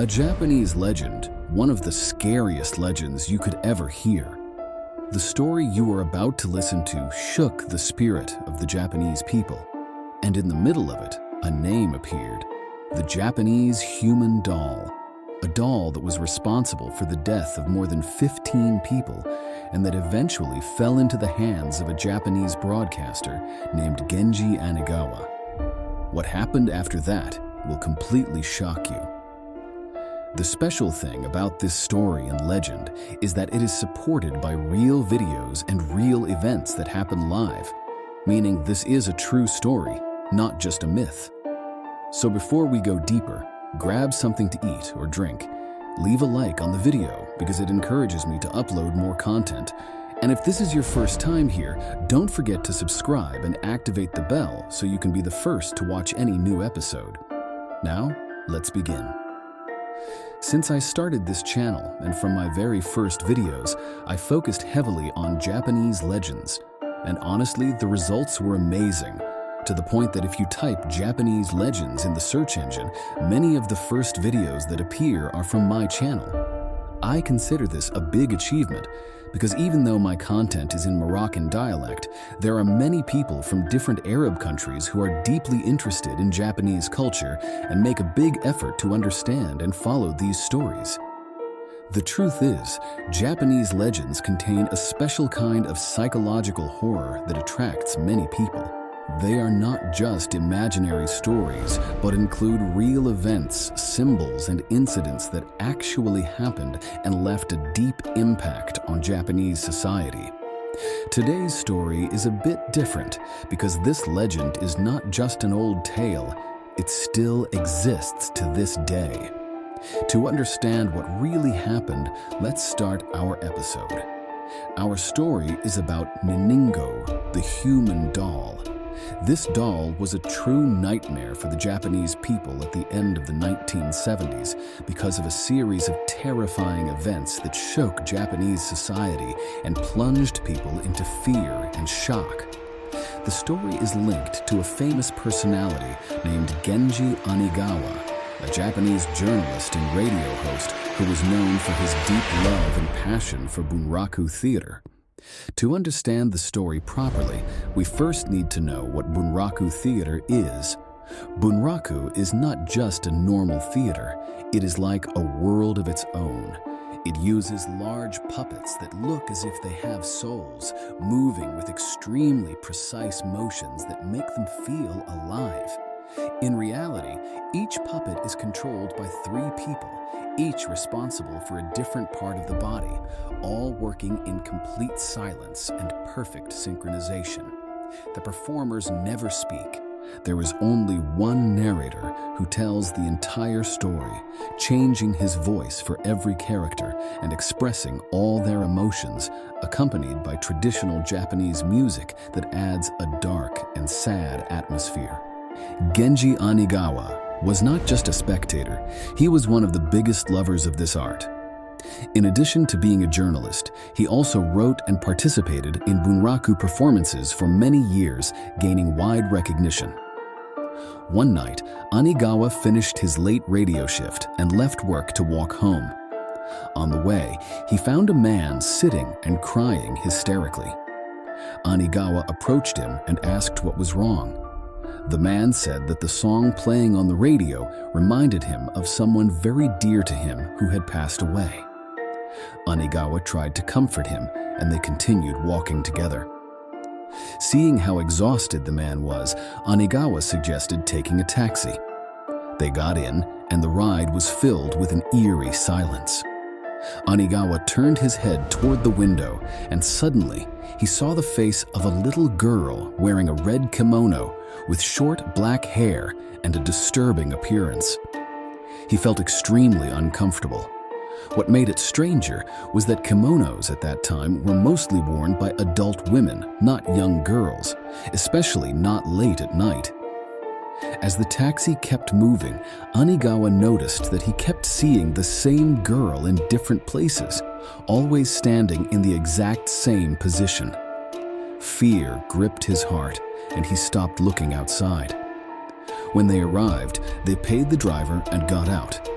A Japanese legend, one of the scariest legends you could ever hear. The story you are about to listen to shook the spirit of the Japanese people, and in the middle of it, a name appeared: the Japanese human doll. A doll that was responsible for the death of more than 15 people and that eventually fell into the hands of a Japanese broadcaster named Genji Anigawa. What happened after that will completely shock you. The special thing about this story and legend is that it is supported by real videos and real events that happen live, meaning this is a true story, not just a myth. So before we go deeper, grab something to eat or drink, leave a like on the video because it encourages me to upload more content, and if this is your first time here, don't forget to subscribe and activate the bell so you can be the first to watch any new episode. Now, let's begin. Since I started this channel and from my very first videos, I focused heavily on Japanese legends, and honestly, the results were amazing, to the point that if you type Japanese legends in the search engine, many of the first videos that appear are from my channel. I consider this a big achievement because even though my content is in Moroccan dialect, there are many people from different Arab countries who are deeply interested in Japanese culture and make a big effort to understand and follow these stories. The truth is, Japanese legends contain a special kind of psychological horror that attracts many people. They are not just imaginary stories, but include real events, symbols, and incidents that actually happened and left a deep impact on Japanese society. Today's story is a bit different because this legend is not just an old tale, it still exists to this day. To understand what really happened, let's start our episode. Our story is about Niningo, the human doll. This doll was a true nightmare for the Japanese people at the end of the 1970s because of a series of terrifying events that shook Japanese society and plunged people into fear and shock. The story is linked to a famous personality named Genji Anigawa, a Japanese journalist and radio host who was known for his deep love and passion for bunraku theater. To understand the story properly, we first need to know what bunraku theater is. Bunraku is not just a normal theater, it is like a world of its own. It uses large puppets that look as if they have souls, moving with extremely precise motions that make them feel alive. In reality, each puppet is controlled by 3 people, each responsible for a different part of the body, all working in complete silence and perfect synchronization. The performers never speak. There is only one narrator who tells the entire story, changing his voice for every character and expressing all their emotions, accompanied by traditional Japanese music that adds a dark and sad atmosphere. Genji Anigawa was not just a spectator, he was one of the biggest lovers of this art. In addition to being a journalist, he also wrote and participated in bunraku performances for many years, gaining wide recognition. One night, Anigawa finished his late radio shift and left work to walk home. On the way, he found a man sitting and crying hysterically. Anigawa approached him and asked what was wrong. The man said that the song playing on the radio reminded him of someone very dear to him who had passed away. Anigawa tried to comfort him, and they continued walking together. Seeing how exhausted the man was, Anigawa suggested taking a taxi. They got in, and the ride was filled with an eerie silence. Anigawa turned his head toward the window, and suddenly he saw the face of a little girl wearing a red kimono with short black hair and a disturbing appearance. He felt extremely uncomfortable. What made it stranger was that kimonos at that time were mostly worn by adult women, not young girls, especially not late at night. As the taxi kept moving, Anigawa noticed that he kept seeing the same girl in different places, always standing in the exact same position. Fear gripped his heart, and he stopped looking outside. When they arrived, they paid the driver and got out.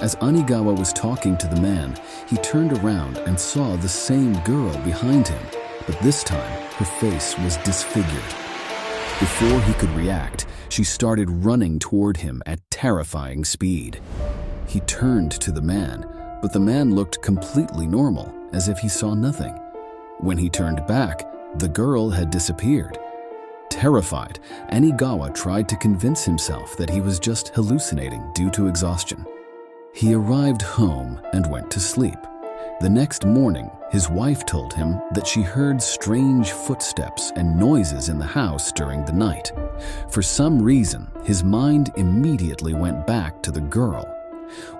As Anigawa was talking to the man, he turned around and saw the same girl behind him, but this time her face was disfigured. Before he could react, she started running toward him at terrifying speed. He turned to the man, but the man looked completely normal, as if he saw nothing. When he turned back, the girl had disappeared. Terrified, Anigawa tried to convince himself that he was just hallucinating due to exhaustion. He arrived home and went to sleep. The next morning, his wife told him that she heard strange footsteps and noises in the house during the night. For some reason, his mind immediately went back to the girl.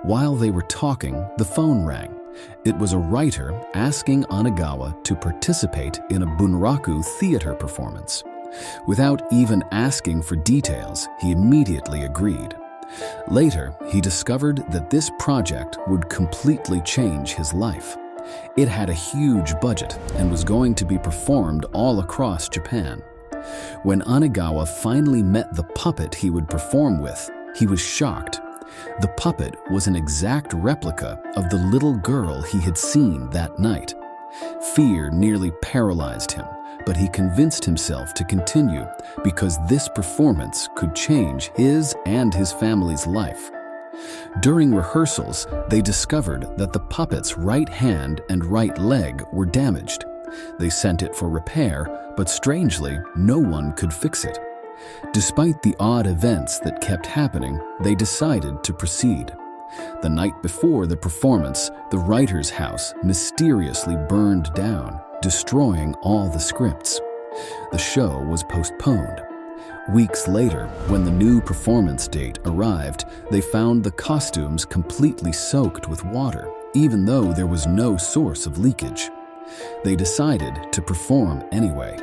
While they were talking, the phone rang. It was a writer asking Anigawa to participate in a bunraku theater performance. Without even asking for details, he immediately agreed. Later, he discovered that this project would completely change his life. It had a huge budget and was going to be performed all across Japan. When Anigawa finally met the puppet he would perform with, he was shocked. The puppet was an exact replica of the little girl he had seen that night. Fear nearly paralyzed him, but he convinced himself to continue because this performance could change his and his family's life. During rehearsals, they discovered that the puppet's right hand and right leg were damaged. They sent it for repair, but strangely, no one could fix it. Despite the odd events that kept happening, they decided to proceed. The night before the performance, the writer's house mysteriously burned down, destroying all the scripts. The show was postponed. Weeks later, when the new performance date arrived, they found the costumes completely soaked with water, even though there was no source of leakage. They decided to perform anyway.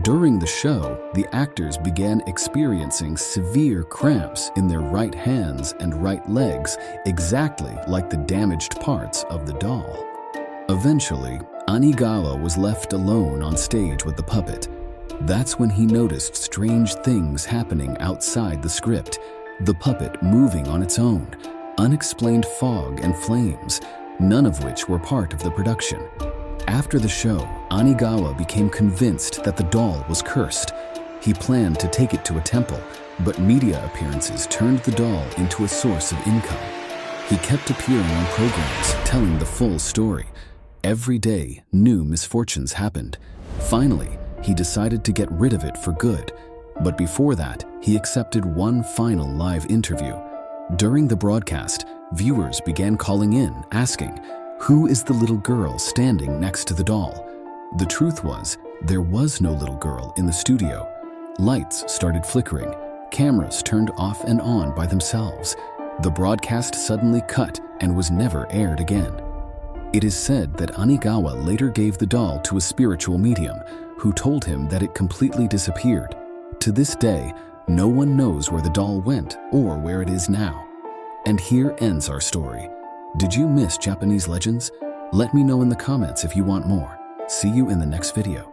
During the show, the actors began experiencing severe cramps in their right hands and right legs, exactly like the damaged parts of the doll. Eventually, Anigawa was left alone on stage with the puppet. That's when he noticed strange things happening outside the script, the puppet moving on its own, unexplained fog and flames, none of which were part of the production. After the show, Anigawa became convinced that the doll was cursed. He planned to take it to a temple, but media appearances turned the doll into a source of income. He kept appearing on programs, telling the full story. Every day, new misfortunes happened. Finally, he decided to get rid of it for good. But before that, he accepted one final live interview. During the broadcast, viewers began calling in, asking, "Who is the little girl standing next to the doll?" The truth was, there was no little girl in the studio. Lights started flickering. Cameras turned off and on by themselves. The broadcast suddenly cut and was never aired again. It is said that Anigawa later gave the doll to a spiritual medium who told him that it completely disappeared. To this day, no one knows where the doll went or where it is now. And here ends our story. Did you miss Japanese legends? Let me know in the comments if you want more. See you in the next video.